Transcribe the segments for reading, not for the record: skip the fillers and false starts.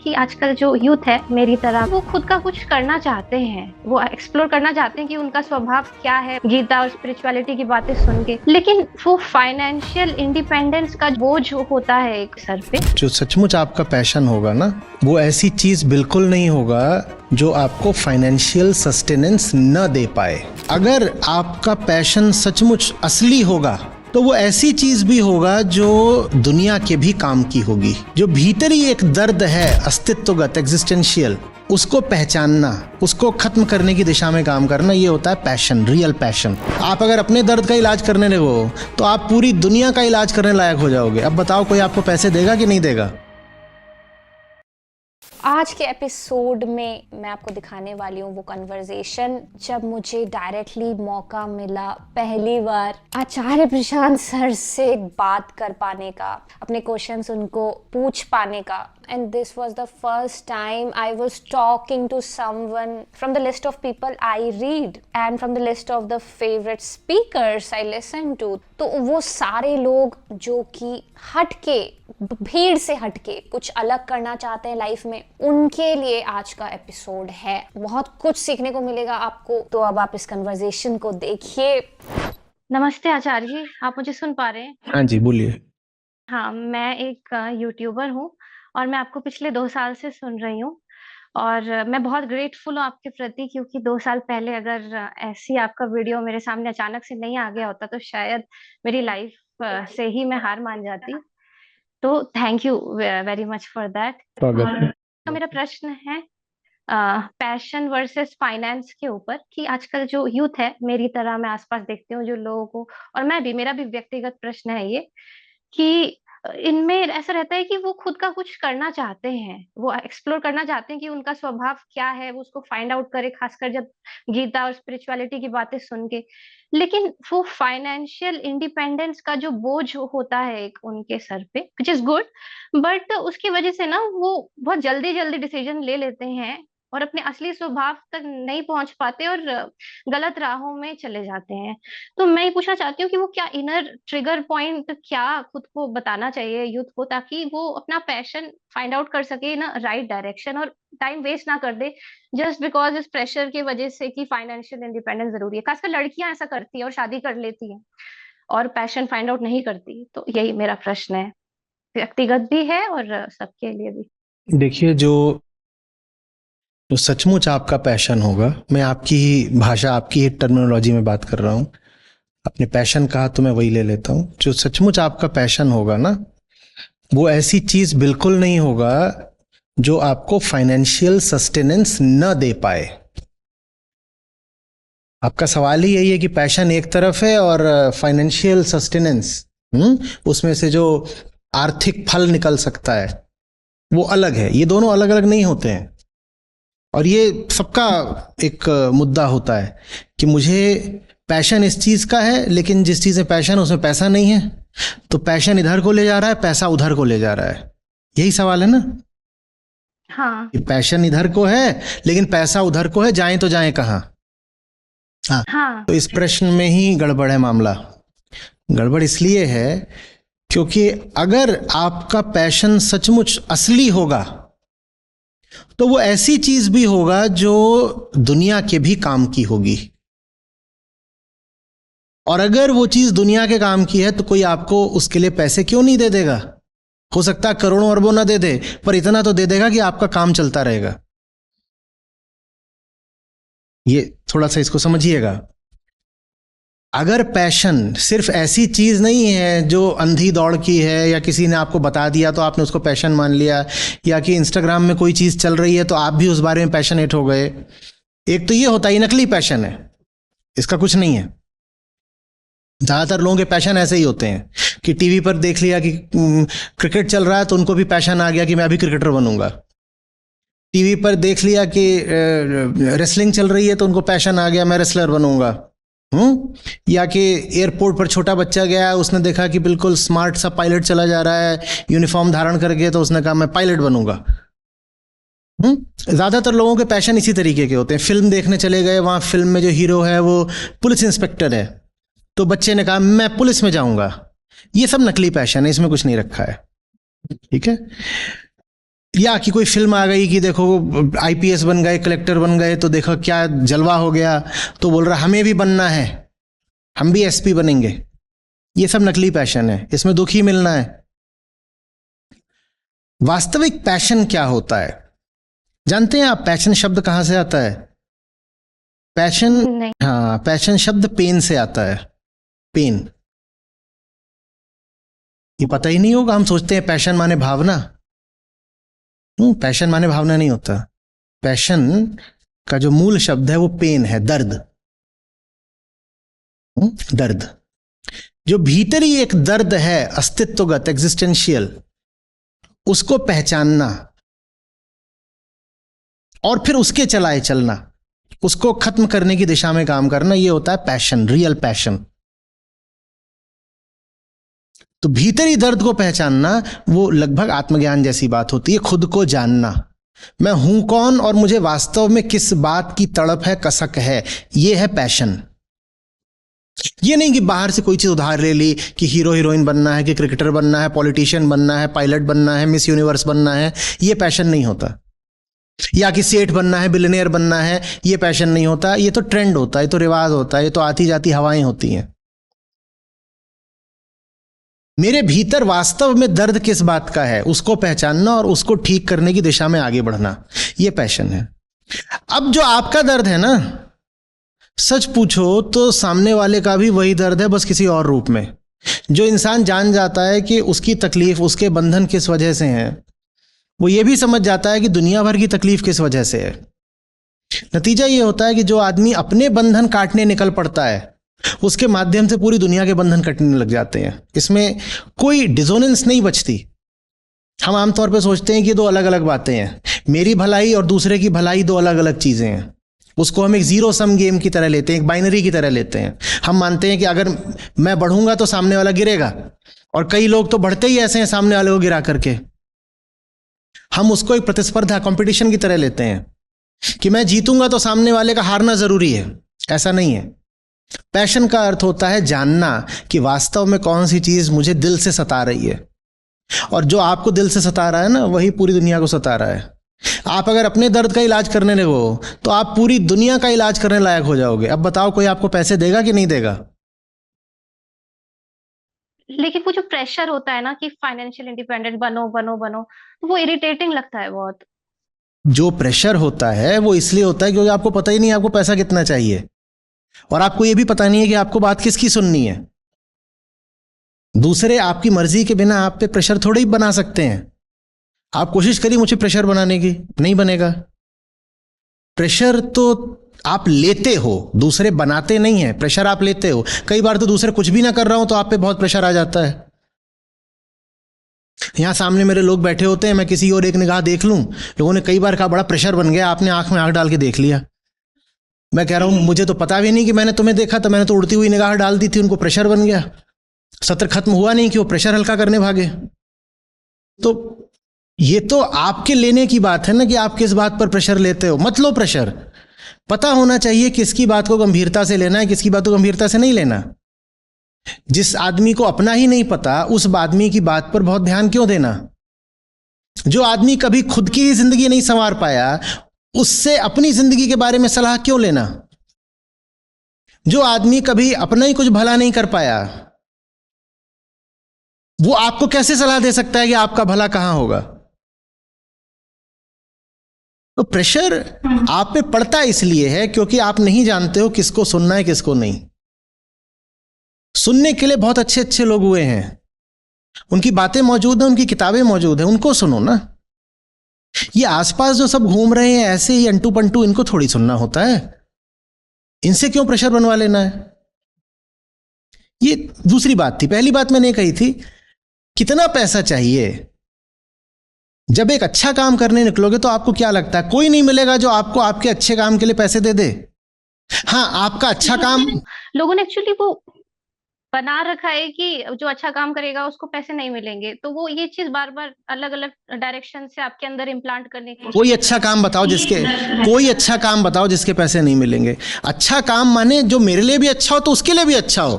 कि आजकल जो यूथ है मेरी तरह वो खुद का कुछ करना चाहते हैं, वो एक्सप्लोर करना चाहते हैं कि उनका स्वभाव क्या है गीता और स्पिरिचुअलिटी की बातें सुन के, लेकिन वो फाइनेंशियल इंडिपेंडेंस का बोझ होता है एक सर पे। जो सचमुच आपका पैशन होगा ना, वो ऐसी चीज बिल्कुल नहीं होगा जो आपको फाइनेंशियल सस्टेनेंस न दे पाए। अगर आपका पैशन सचमुच असली होगा तो वो ऐसी चीज भी होगा जो दुनिया के भी काम की होगी। जो भीतर ही एक दर्द है अस्तित्वगत, एग्जिस्टेंशियल, उसको पहचानना, उसको खत्म करने की दिशा में काम करना, ये होता है पैशन, रियल पैशन। आप अगर अपने दर्द का इलाज करने लगो तो आप पूरी दुनिया का इलाज करने लायक हो जाओगे। अब बताओ, कोई आपको पैसे देगा कि नहीं देगा? आज के एपिसोड में मैं आपको दिखाने वाली हूँ वो कन्वर्सेशन जब मुझे डायरेक्टली मौका मिला पहली बार आचार्य प्रशांत सर से बात कर पाने का, अपने क्वेश्चंस उनको पूछ पाने का। And this was the first time I was talking to someone from the list of people I read and from the list of the favorite speakers I listen to. तो वो सारे लोग जो कि हटके, भीड़ से हटके कुछ अलग करना चाहते हैं लाइफ में, उनके लिए आज का एपिसोड है। बहुत कुछ सीखने को मिलेगा आपको, तो अब आप इस कन्वर्सेशन को देखिए। नमस्ते आचार्य जी, आप मुझे सुन पा रहे हैं? हाँ जी, बोलिए। हाँ, मैं एक यूट्यूबर हूँ और मैं आपको पिछले 2 साल से सुन रही हूँ और मैं बहुत ग्रेटफुल हूँ आपके प्रति, क्योंकि 2 साल पहले अगर ऐसी आपका वीडियो मेरे सामने अचानक से नहीं आ गया होता तो शायद मेरी लाइफ से ही मैं हार मान जाती। तो thank you very much for that. तो मेरा प्रश्न है पैशन वर्सेस फाइनेंस के ऊपर, कि आजकल जो यूथ है मेरी तरह, मैं आसपास देखती हूँ जो लोगों को, और मेरा भी व्यक्तिगत प्रश्न है ये, कि इनमें ऐसा रहता है कि वो खुद का कुछ करना चाहते हैं, वो एक्सप्लोर करना चाहते हैं कि उनका स्वभाव क्या है, वो उसको फाइंड आउट करे, खासकर जब गीता और स्पिरिचुअलिटी की बातें सुन के, लेकिन वो फाइनेंशियल इंडिपेंडेंस का जो बोझ होता है एक उनके सर पे, विच इज गुड, बट उसकी वजह से ना वो बहुत जल्दी जल्दी डिसीजन ले लेते हैं और अपने असली स्वभाव तक नहीं पहुंच पाते और गलत राहों में चले जाते हैं। तो मैं ये पूछना चाहती हूँ कि वो क्या इनर ट्रिगर पॉइंट क्या खुद को बताना चाहिए यूथ को, ताकि वो अपना पैशन फाइंड आउट कर सके इन राइट डायरेक्शन और टाइम वेस्ट ना कर दे जस्ट बिकॉज इस प्रेशर की वजह से कि फाइनेंशियल इंडिपेंडेंस जरूरी है। खासकर लड़कियां ऐसा करती है और शादी कर लेती हैं और पैशन फाइंड आउट नहीं करती। तो यही मेरा प्रश्न है, व्यक्तिगत भी है और सबके लिए भी। देखिए, जो सचमुच आपका पैशन होगा, मैं आपकी ही भाषा, आपकी ही टर्मिनोलॉजी में बात कर रहा हूँ, अपने पैशन कहा तो मैं वही ले लेता हूँ। जो सचमुच आपका पैशन होगा ना, वो ऐसी चीज बिल्कुल नहीं होगा जो आपको फाइनेंशियल सस्टेनेंस न दे पाए। आपका सवाल ही यही है कि पैशन एक तरफ है और फाइनेंशियल सस्टेनेंस, उसमें से जो आर्थिक फल निकल सकता है वो अलग है। ये दोनों अलग अलग नहीं होते हैं। और ये सबका एक मुद्दा होता है कि मुझे पैशन इस चीज का है, लेकिन जिस चीज में पैशन उसमें पैसा नहीं है, तो पैशन इधर को ले जा रहा है, पैसा उधर को ले जा रहा है। यही सवाल है ना? हाँ, कि पैशन इधर को है लेकिन पैसा उधर को है, जाएं तो जाएं कहाँ? हाँ, तो इस प्रश्न में ही गड़बड़ है मामला। गड़बड़ इसलिए है क्योंकि अगर आपका पैशन सचमुच असली होगा तो वो ऐसी चीज भी होगा जो दुनिया के भी काम की होगी। और अगर वो चीज दुनिया के काम की है तो कोई आपको उसके लिए पैसे क्यों नहीं दे देगा? हो सकता है करोड़ों अरबों ना दे दे, पर इतना तो दे देगा कि आपका काम चलता रहेगा। ये थोड़ा सा इसको समझिएगा। अगर पैशन सिर्फ ऐसी चीज नहीं है जो अंधी दौड़ की है, या किसी ने आपको बता दिया तो आपने उसको पैशन मान लिया, या कि इंस्टाग्राम में कोई चीज चल रही है तो आप भी उस बारे में पैशनेट हो गए, एक तो ये होता है, नकली पैशन है, इसका कुछ नहीं है। ज्यादातर लोगों के पैशन ऐसे ही होते हैं कि टीवी पर देख लिया कि क्रिकेट चल रहा है तो उनको भी पैशन आ गया कि मैं अभी क्रिकेटर बनूंगा। टीवी पर देख लिया कि रेसलिंग चल रही है तो उनको पैशन आ गया, मैं रेसलर बनूंगा। या कि एयरपोर्ट पर छोटा बच्चा गया, उसने देखा कि बिल्कुल स्मार्ट सा पायलट चला जा रहा है यूनिफॉर्म धारण करके, तो उसने कहा मैं पायलट बनूंगा। ज्यादातर लोगों के पैशन इसी तरीके के होते हैं। फिल्म देखने चले गए, वहां फिल्म में जो हीरो है वो पुलिस इंस्पेक्टर है, तो बच्चे ने कहा मैं पुलिस में जाऊंगा। ये सब नकली पैशन है, इसमें कुछ नहीं रखा है। ठीक है, या कि कोई फिल्म आ गई कि देखो आईपीएस बन गए, कलेक्टर बन गए, तो देखो क्या जलवा हो गया, तो बोल रहा हमें भी बनना है, हम भी एसपी बनेंगे। ये सब नकली पैशन है, इसमें दुख ही मिलना है। वास्तविक पैशन क्या होता है जानते हैं आप? पैशन शब्द कहां से आता है? पैशन, नहीं। हाँ, पैशन शब्द पेन से आता है। पेन, ये पता ही नहीं होगा, हम सोचते हैं पैशन माने भावना। पैशन माने भावना नहीं होता। पैशन का जो मूल शब्द है वो पेन है, दर्द। दर्द, जो भीतरी एक दर्द है अस्तित्वगत, एग्जिस्टेंशियल, उसको पहचानना और फिर उसके चलाए चलना, उसको खत्म करने की दिशा में काम करना, ये होता है पैशन, रियल पैशन। तो भीतरी दर्द को पहचानना वो लगभग आत्मज्ञान जैसी बात होती है, खुद को जानना, मैं हूं कौन और मुझे वास्तव में किस बात की तड़प है, कसक है, ये है पैशन। ये नहीं कि बाहर से कोई चीज उधार ले ली कि हीरो हीरोइन बनना है, कि क्रिकेटर बनना है, पॉलिटिशियन बनना है, पायलट बनना है, मिस यूनिवर्स बनना है, ये पैशन नहीं होता। या कि सेठ बनना है, बिलियनियर बनना है, ये पैशन नहीं होता। ये तो ट्रेंड होता है, ये तो रिवाज होता है, ये तो आती जाती हवाएं होती हैं। मेरे भीतर वास्तव में दर्द किस बात का है, उसको पहचानना और उसको ठीक करने की दिशा में आगे बढ़ना, ये पैशन है। अब जो आपका दर्द है ना, सच पूछो तो सामने वाले का भी वही दर्द है, बस किसी और रूप में। जो इंसान जान जाता है कि उसकी तकलीफ, उसके बंधन किस वजह से हैं, वो ये भी समझ जाता है कि दुनिया भर की तकलीफ किस वजह से है। नतीजा ये होता है कि जो आदमी अपने बंधन काटने निकल पड़ता है, उसके माध्यम से पूरी दुनिया के बंधन कटने लग जाते हैं। इसमें कोई डिसोनेंस नहीं बचती। हम आमतौर पर सोचते हैं कि दो अलग अलग बातें हैं, मेरी भलाई और दूसरे की भलाई दो अलग अलग चीजें हैं। उसको हम एक जीरो सम गेम की तरह लेते हैं, एक बाइनरी की तरह लेते हैं। हम मानते हैं कि अगर मैं बढ़ूंगा तो सामने वाला गिरेगा, और कई लोग तो बढ़ते ही ऐसे हैं सामने वाले को गिरा करके। हम उसको एक प्रतिस्पर्धा, कंपटीशन की तरह लेते हैं कि मैं जीतूंगा तो सामने वाले का हारना जरूरी है। ऐसा नहीं है। पैशन का अर्थ होता है जानना कि वास्तव में कौन सी चीज मुझे दिल से सता रही है, और जो आपको दिल से सता रहा है ना, वही पूरी दुनिया को सता रहा है। आप अगर अपने दर्द का इलाज करने लगो तो आप पूरी दुनिया का इलाज करने लायक हो जाओगे। अब बताओ, कोई आपको पैसे देगा कि नहीं देगा? लेकिन वो जो प्रेशर होता है ना कि फाइनेंशियल इंडिपेंडेंट बनो बनो बनो, तो वो इरिटेटिंग लगता है बहुत। जो प्रेशर होता है वो इसलिए होता है क्योंकि आपको पता ही नहीं आपको पैसा कितना चाहिए, और आपको ये भी पता नहीं है कि आपको बात किसकी सुननी है। दूसरे आपकी मर्जी के बिना आप पे प्रेशर थोड़े ही बना सकते हैं। आप कोशिश करिए मुझे प्रेशर बनाने की, नहीं बनेगा। प्रेशर तो आप लेते हो, दूसरे बनाते नहीं है। प्रेशर आप लेते हो। कई बार तो दूसरे कुछ भी ना कर रहा हूं तो आप पे बहुत प्रेशर आ जाता है। यहां सामने मेरे लोग बैठे होते हैं, मैं किसी और एक निगाह देख लूं, लोगों ने कई बार कहा बड़ा प्रेशर बन गया, आपने आंख में आंख डाल के देख लिया। मैं कह रहा हूं मुझे तो पता भी नहीं कि मैंने तुम्हें देखा था, मैंने तो उड़ती हुई निगाह डाल दी थी, उनको प्रेशर बन गया। सत्र खत्म हुआ नहीं कि वो प्रेशर हल्का करने भागे। तो ये तो आपके लेने की बात है ना कि आप किस बात पर प्रेशर लेते हो। मत लो प्रेशर। पता होना चाहिए किसकी बात को गंभीरता से लेना है, किसकी बात को गंभीरता से नहीं लेना। जिस आदमी को अपना ही नहीं पता, उस आदमी की बात पर बहुत ध्यान क्यों देना? जो आदमी कभी खुद की ही जिंदगी नहीं संवार पाया, उससे अपनी जिंदगी के बारे में सलाह क्यों लेना? जो आदमी कभी अपना ही कुछ भला नहीं कर पाया, वो आपको कैसे सलाह दे सकता है कि आपका भला कहां होगा? तो प्रेशर आप पे पड़ता इसलिए है क्योंकि आप नहीं जानते हो किसको सुनना है, किसको नहीं। सुनने के लिए बहुत अच्छे अच्छे लोग हुए हैं, उनकी बातें मौजूद हैं, उनकी किताबें मौजूद हैं, उनको सुनो ना। ये आसपास जो सब घूम रहे हैं ऐसे ही अंटू पंटू, इनको थोड़ी सुनना होता है। इनसे क्यों प्रेशर बनवा लेना है? ये दूसरी बात थी। पहली बात मैंने कही थी, कितना पैसा चाहिए। जब एक अच्छा काम करने निकलोगे तो आपको क्या लगता है, कोई नहीं मिलेगा जो आपको आपके अच्छे काम के लिए पैसे दे दे। हाँ, आपका अच्छा काम, लोगों ने एक्चुअली वो बना रखा है कि जो अच्छा काम करेगा उसको पैसे नहीं मिलेंगे, तो वो ये चीज बार बार अलग अलग डायरेक्शन से आपके अंदर इम्प्लांट करने की कोई अच्छा काम बताओ जिसके, कोई अच्छा काम बताओ जिसके पैसे नहीं मिलेंगे। अच्छा काम माने जो मेरे लिए भी अच्छा हो तो उसके लिए भी अच्छा हो।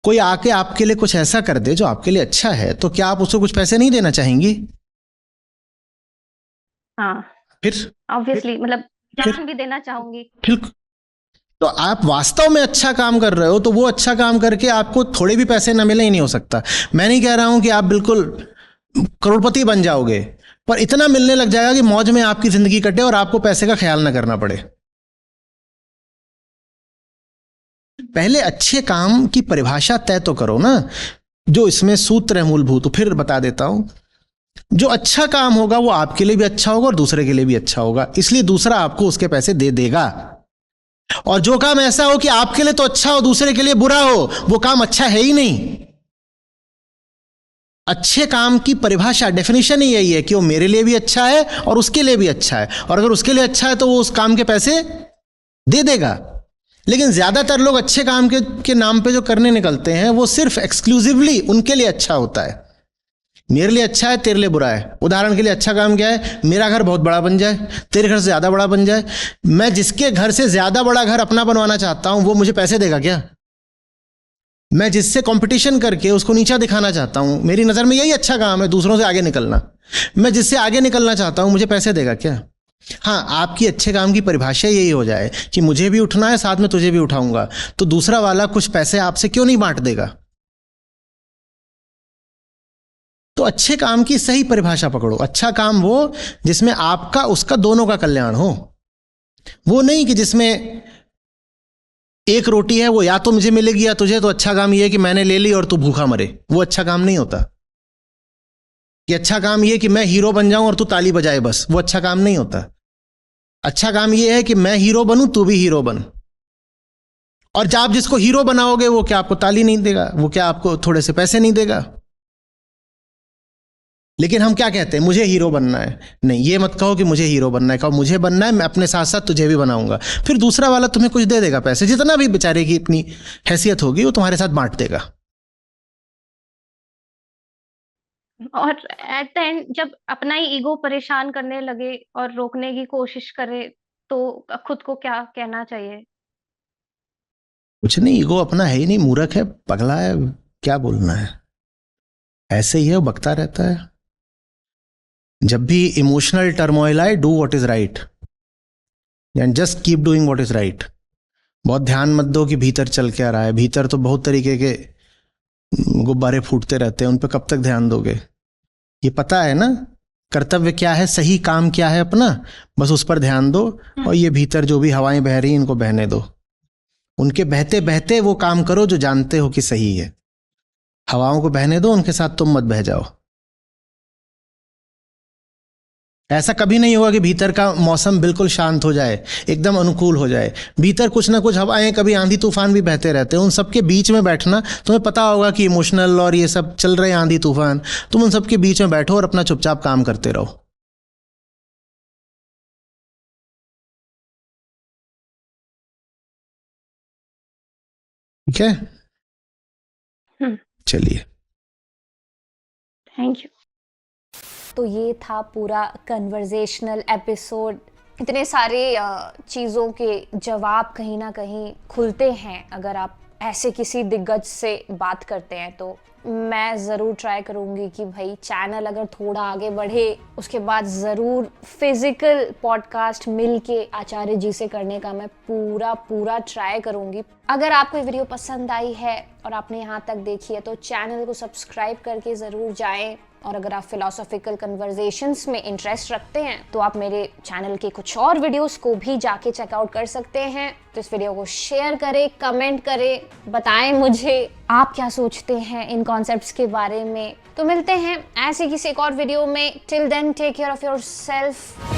कोई आके आपके लिए कुछ ऐसा कर दे जो आपके लिए अच्छा है, तो क्या आप उसको कुछ पैसे नहीं देना चाहेंगी? हाँ, फिर ऑब्वियसली मतलब फिर ज्ञान भी देना चाहूंगी। फिर तो आप वास्तव में अच्छा काम कर रहे हो, तो वो अच्छा काम करके आपको थोड़े भी पैसे ना मिले ही नहीं हो सकता। मैं नहीं कह रहा हूं कि आप बिल्कुल करोड़पति बन जाओगे, पर इतना मिलने लग जाएगा कि मौज में आपकी जिंदगी कटे और आपको पैसे का ख्याल ना करना पड़े। पहले अच्छे काम की परिभाषा तय तो करो ना, जो इसमें सूत्र है मूलभूत। तो फिर बता देता हूं, जो अच्छा काम होगा वो आपके लिए भी अच्छा होगा और दूसरे के लिए भी अच्छा होगा, इसलिए दूसरा आपको उसके पैसे दे देगा। और जो काम ऐसा हो कि आपके लिए तो अच्छा हो दूसरे के लिए बुरा हो, वो काम अच्छा है ही नहीं। अच्छे काम की परिभाषा, डेफिनेशन ही यही है कि वो मेरे लिए भी अच्छा है और उसके लिए भी अच्छा है, और अगर उसके लिए अच्छा है तो वो उस काम के पैसे दे देगा। लेकिन ज्यादातर लोग अच्छे काम के नाम पे जो करने निकलते हैं वो सिर्फ एक्सक्लूसिवली उनके लिए अच्छा होता है। मेरे लिए अच्छा है, तेरे लिए बुरा है। उदाहरण के लिए अच्छा काम क्या है, मेरा घर बहुत बड़ा बन जाए, तेरे घर से ज्यादा बड़ा बन जाए। मैं जिसके घर से ज्यादा बड़ा घर अपना बनवाना चाहता हूं वो मुझे पैसे देगा क्या? मैं जिससे कंपटीशन करके उसको नीचा दिखाना चाहता हूं, मेरी नजर में यही अच्छा काम है, दूसरों से आगे निकलना। मैं जिससे आगे निकलना चाहता हूं मुझे पैसे देगा क्या? हाँ, आपकी अच्छे काम की परिभाषा यही हो जाए कि मुझे भी उठना है, साथ में तुझे भी उठाऊंगा, तो दूसरा वाला कुछ पैसे आपसे क्यों नहीं बांट देगा? तो अच्छे काम की सही परिभाषा पकड़ो। अच्छा काम वो जिसमें आपका उसका दोनों का कल्याण हो। वो नहीं कि जिसमें एक रोटी है वो या तो मुझे मिलेगी या तुझे, तो अच्छा काम ये है कि मैंने ले ली और तू भूखा मरे। वो अच्छा काम नहीं होता। कि अच्छा काम ये कि मैं हीरो बन जाऊं और तू ताली बजाए, बस। वो अच्छा काम नहीं होता। अच्छा काम ये है कि मैं हीरो बनूं, तू भी हीरो बन। और जब आप जिसको हीरो बनाओगे वो क्या आपको ताली नहीं देगा, वो क्या आपको थोड़े से पैसे नहीं देगा? लेकिन हम क्या कहते हैं, मुझे हीरो बनना है। नहीं, ये मत कहो कि मुझे हीरो बनना है, कहो मुझे बनना है, मैं अपने साथ साथ तुझे भी बनाऊंगा। फिर दूसरा वाला तुम्हें कुछ दे देगा पैसे, जितना भी बेचारे की इतनी हैसियत होगी वो तुम्हारे साथ बांट देगा। और एट द एंड जब अपना ही ईगो परेशान करने लगे और रोकने की कोशिश करे, तो खुद को क्या कहना चाहिए? कुछ नहीं, ईगो अपना है ही नहीं, मूर्ख है, पगला है, क्या बोलना है। ऐसे ही है, वो बकता रहता है। जब भी इमोशनल टर्मोइल आए, do what is right and just keep doing what is right. बहुत ध्यान मत दो कि भीतर चल के आ रहा है। भीतर तो बहुत तरीके के गुब्बारे फूटते रहते हैं, उन पर कब तक ध्यान दोगे? ये पता है ना कर्तव्य क्या है, सही काम क्या है अपना, बस उस पर ध्यान दो। और ये भीतर जो भी हवाएं बह रही हैं इनको बहने दो। उनके बहते बहते वो काम करो जो जानते हो कि सही है। हवाओं को बहने दो, उनके साथ तुम मत बह जाओ। ऐसा कभी नहीं होगा कि भीतर का मौसम बिल्कुल शांत हो जाए, एकदम अनुकूल हो जाए। भीतर कुछ ना कुछ हवाएं, कभी आंधी तूफान भी बहते रहते हैं। उन सबके बीच में बैठना, तुम्हें पता होगा कि इमोशनल और ये सब चल रहे हैं आंधी तूफान, तुम उन सबके बीच में बैठो और अपना चुपचाप काम करते रहो। ठीक है, चलिए, थैंक यू। तो ये था पूरा कन्वर्जेशनल एपिसोड। इतने सारे चीज़ों के जवाब कहीं ना कहीं खुलते हैं अगर आप ऐसे किसी दिग्गज से बात करते हैं। तो मैं ज़रूर ट्राई करूँगी कि भाई चैनल अगर थोड़ा आगे बढ़े उसके बाद ज़रूर फिज़िकल पॉडकास्ट मिल के आचार्य जी से करने का मैं पूरा ट्राई करूँगी। अगर आपको ये वीडियो पसंद आई है और आपने यहाँ तक देखी है तो चैनल को सब्सक्राइब करके ज़रूर जाएं। और अगर आप फिलोसॉफिकल कन्वर्सेशंस में इंटरेस्ट रखते हैं तो आप मेरे चैनल के कुछ और वीडियोस को भी जाके चेकआउट कर सकते हैं। तो इस वीडियो को शेयर करें, कमेंट करें, बताएं मुझे आप क्या सोचते हैं इन कॉन्सेप्ट्स के बारे में। तो मिलते हैं ऐसे किसी एक और वीडियो में। Till then take care of yourself.